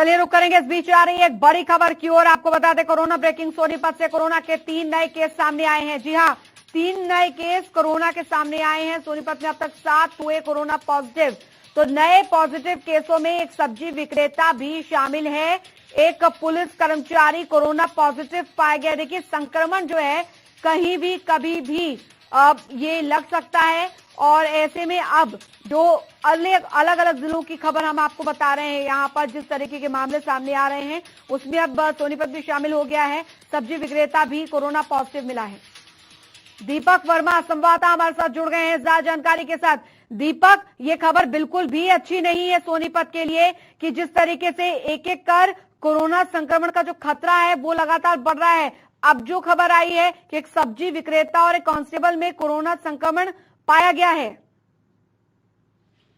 चलिए रुक करेंगे। इस बीच आ रही है एक बड़ी खबर की ओर। आपको बता दें, कोरोना ब्रेकिंग सोनीपत से कोरोना के 3 नए केस सामने आए हैं। जी हां, 3 नए केस कोरोना के सामने आए हैं। सोनीपत में अब तक 7 हुए कोरोना पॉजिटिव। तो नए पॉजिटिव केसों में एक सब्जी विक्रेता भी शामिल है, एक पुलिस कर्मचारी कोरोना पॉजिटिव पाया गया। देखिए, संक्रमण जो है कहीं भी कभी भी ये लग सकता है, और ऐसे में अब जो अलग अलग जिलों की खबर हम आपको बता रहे हैं, यहाँ पर जिस तरीके के मामले सामने आ रहे हैं उसमें अब सोनीपत भी शामिल हो गया है। सब्जी विक्रेता भी कोरोना पॉजिटिव मिला है। दीपक वर्मा संवाददाता हमारे साथ जुड़ गए हैं ज्यादा जानकारी के साथ। दीपक, ये खबर बिल्कुल भी अच्छी नहीं है सोनीपत के लिए कि जिस तरीके से एक एक कर कोरोना संक्रमण का जो खतरा है वो लगातार बढ़ रहा है। अब जो खबर आई है कि एक सब्जी विक्रेता और एक कांस्टेबल में कोरोना संक्रमण पाया गया है।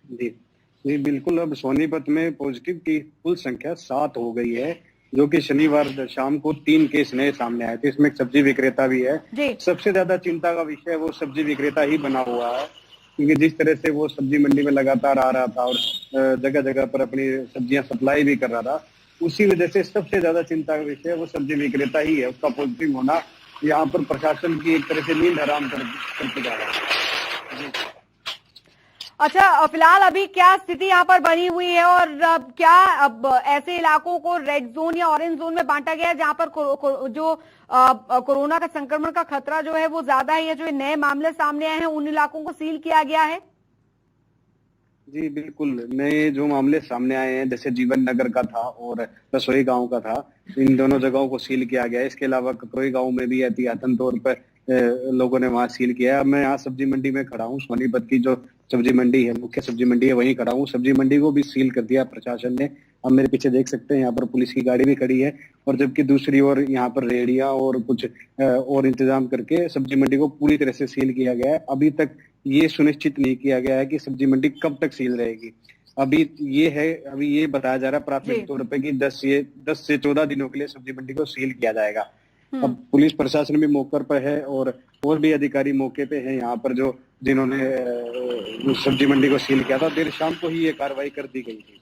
जी बिल्कुल। अब सोनीपत में पॉजिटिव की कुल संख्या 7 हो गई है, जो कि शनिवार शाम को 3 केस नए सामने आए थे। इसमें एक सब्जी विक्रेता भी है। सबसे ज्यादा चिंता का विषय वो सब्जी विक्रेता ही बना हुआ है, क्योंकि जिस तरह से वो सब्जी मंडी में लगातार आ रहा था और जगह जगह पर अपनी सब्जियां सप्लाई भी कर रहा था, उसी वजह से सबसे ज्यादा चिंता का विषय वो सब्जी विक्रेता ही है। उसका पॉजिटिव होना यहाँ पर प्रशासन की एक तरह से नींद हराम करते जा रहा है। अच्छा, फिलहाल अभी क्या स्थिति यहाँ पर बनी हुई है, और क्या अब ऐसे इलाकों को रेड जोन या ऑरेंज जोन में बांटा गया है जहां पर जो कोरोना का संक्रमण का खतरा जो है वो ज्यादा है, या जो नए मामले सामने आए हैं उन इलाकों को सील किया गया है? जी बिल्कुल। नए जो मामले सामने आए हैं, जैसे जीवन नगर का था और रसोई गांव का था, इन दोनों जगहों को सील किया गया है। इसके अलावा ककरोई गांव में भी एहतियातन तौर पर लोगों ने वहां सील किया है। मैं यहाँ सब्जी मंडी में खड़ा हूँ, सोनीपत की जो सब्जी मंडी है, मुख्य सब्जी मंडी है, वहीं खड़ा हूँ। सब्जी मंडी को भी सील कर दिया प्रशासन ने। अब मेरे पीछे देख सकते हैं, यहाँ पर पुलिस की गाड़ी भी खड़ी है, और जबकि दूसरी ओर यहाँ पर रेहड़ियां और कुछ और इंतजाम करके सब्जी मंडी को पूरी तरह से सील किया गया है। अभी तक ये सुनिश्चित नहीं किया गया है कि सब्जी मंडी कब तक सील रहेगी। अभी ये बताया जा रहा है प्राथमिक तौर पर कि 10 से 14 दिनों के लिए सब्जी मंडी को सील किया जाएगा। अब पुलिस प्रशासन भी मौके पर है, और भी अधिकारी मौके पे हैं यहाँ पर, जो जिन्होंने सब्जी मंडी को सील किया था। देर शाम को ही ये कार्रवाई कर दी गई थी।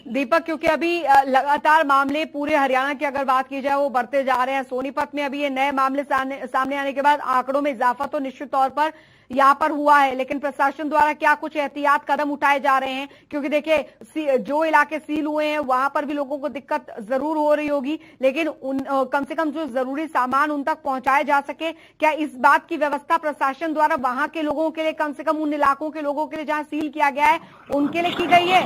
दीपक, क्योंकि अभी लगातार मामले पूरे हरियाणा की अगर बात की जाए वो बढ़ते जा रहे हैं। सोनीपत में अभी ये नए मामले सामने आने के बाद आंकड़ों में इजाफा तो निश्चित तौर पर यहाँ पर हुआ है, लेकिन प्रशासन द्वारा क्या कुछ एहतियात कदम उठाए जा रहे हैं? क्योंकि देखिए, जो इलाके सील हुए हैं वहां पर भी लोगों को दिक्कत जरूर हो रही होगी, लेकिन कम से कम जो जरूरी सामान उन तक पहुंचाए जा सके, क्या इस बात की व्यवस्था प्रशासन द्वारा वहां के लोगों के लिए, कम से कम उन इलाकों के लोगों के लिए जहां सील किया गया है, उनके लिए की गई है?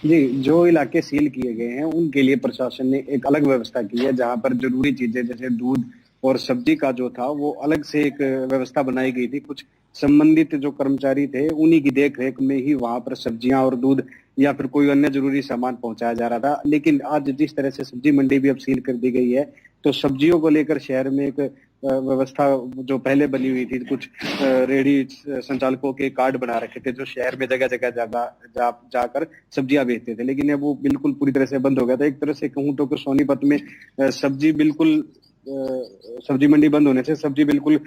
जी, जो इलाके सील किए गए हैं उनके लिए प्रशासन ने एक अलग व्यवस्था की है, जहां पर जरूरी चीजें जैसे दूध और सब्जी का जो था वो अलग से एक व्यवस्था बनाई गई थी। कुछ संबंधित जो कर्मचारी थे उन्हीं की देखरेख में ही वहां पर सब्जियां और दूध या फिर कोई अन्य जरूरी सामान पहुंचाया जा रहा था। लेकिन आज जिस तरह से सब्जी मंडी भी अब सील कर दी गई है, तो सब्जियों को लेकर शहर में एक व्यवस्था जो पहले बनी हुई थी, कुछ रेहड़ी संचालकों के कार्ड बना रखे थे जो शहर में जगह जगह जाकर सब्जियां बेचते थे, लेकिन अब वो बिल्कुल पूरी तरह से बंद हो गया था। एक तरह से कहूँ तो सोनीपत में सब्जी मंडी बंद होने से सब्जी बिल्कुल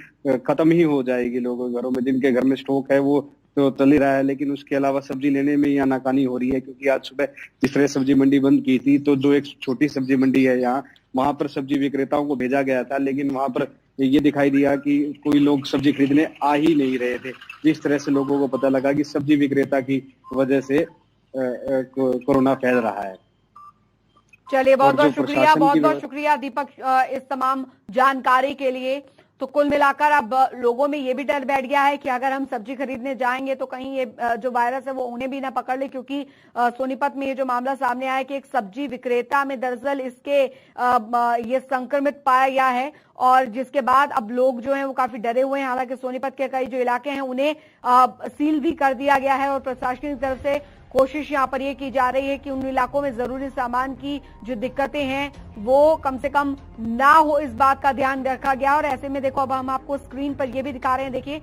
खत्म ही हो जाएगी। लोगों के घरों में, जिनके घर में स्टॉक है वो तो चल ही रहा है, लेकिन उसके अलावा सब्जी लेने में यहाँ नाकानी हो रही है। क्योंकि आज सुबह जिस तरह सब्जी मंडी बंद की थी, तो जो एक छोटी सब्जी मंडी है यहाँ, वहां पर सब्जी विक्रेताओं को भेजा गया था, लेकिन वहां पर ये दिखाई दिया कि कोई लोग सब्जी खरीदने आ ही नहीं रहे थे। जिस तरह से लोगों को पता लगा कि सब्जी विक्रेता की वजह से कोरोना फैल रहा है। चलिए, बहुत बहुत शुक्रिया दीपक इस तमाम जानकारी के लिए। तो कुल मिलाकर अब लोगों में ये भी डर बैठ गया है कि अगर हम सब्जी खरीदने जाएंगे तो कहीं ये जो वायरस है वो उन्हें भी ना पकड़ ले, क्योंकि सोनीपत में ये जो मामला सामने आया है कि एक सब्जी विक्रेता में दरअसल इसके ये संक्रमित पाया गया है, और जिसके बाद अब लोग जो हैं वो काफी डरे हुए हैं। हालांकि सोनीपत के कई जो इलाके हैं उन्हें सील भी कर दिया गया है, और प्रशासन की तरफ से कोशिश यहाँ पर ये की जा रही है कि उन इलाकों में जरूरी सामान की जो दिक्कतें हैं वो कम से कम ना हो, इस बात का ध्यान रखा गया। और ऐसे में देखो, अब हम आपको स्क्रीन पर ये भी दिखा रहे हैं, देखिए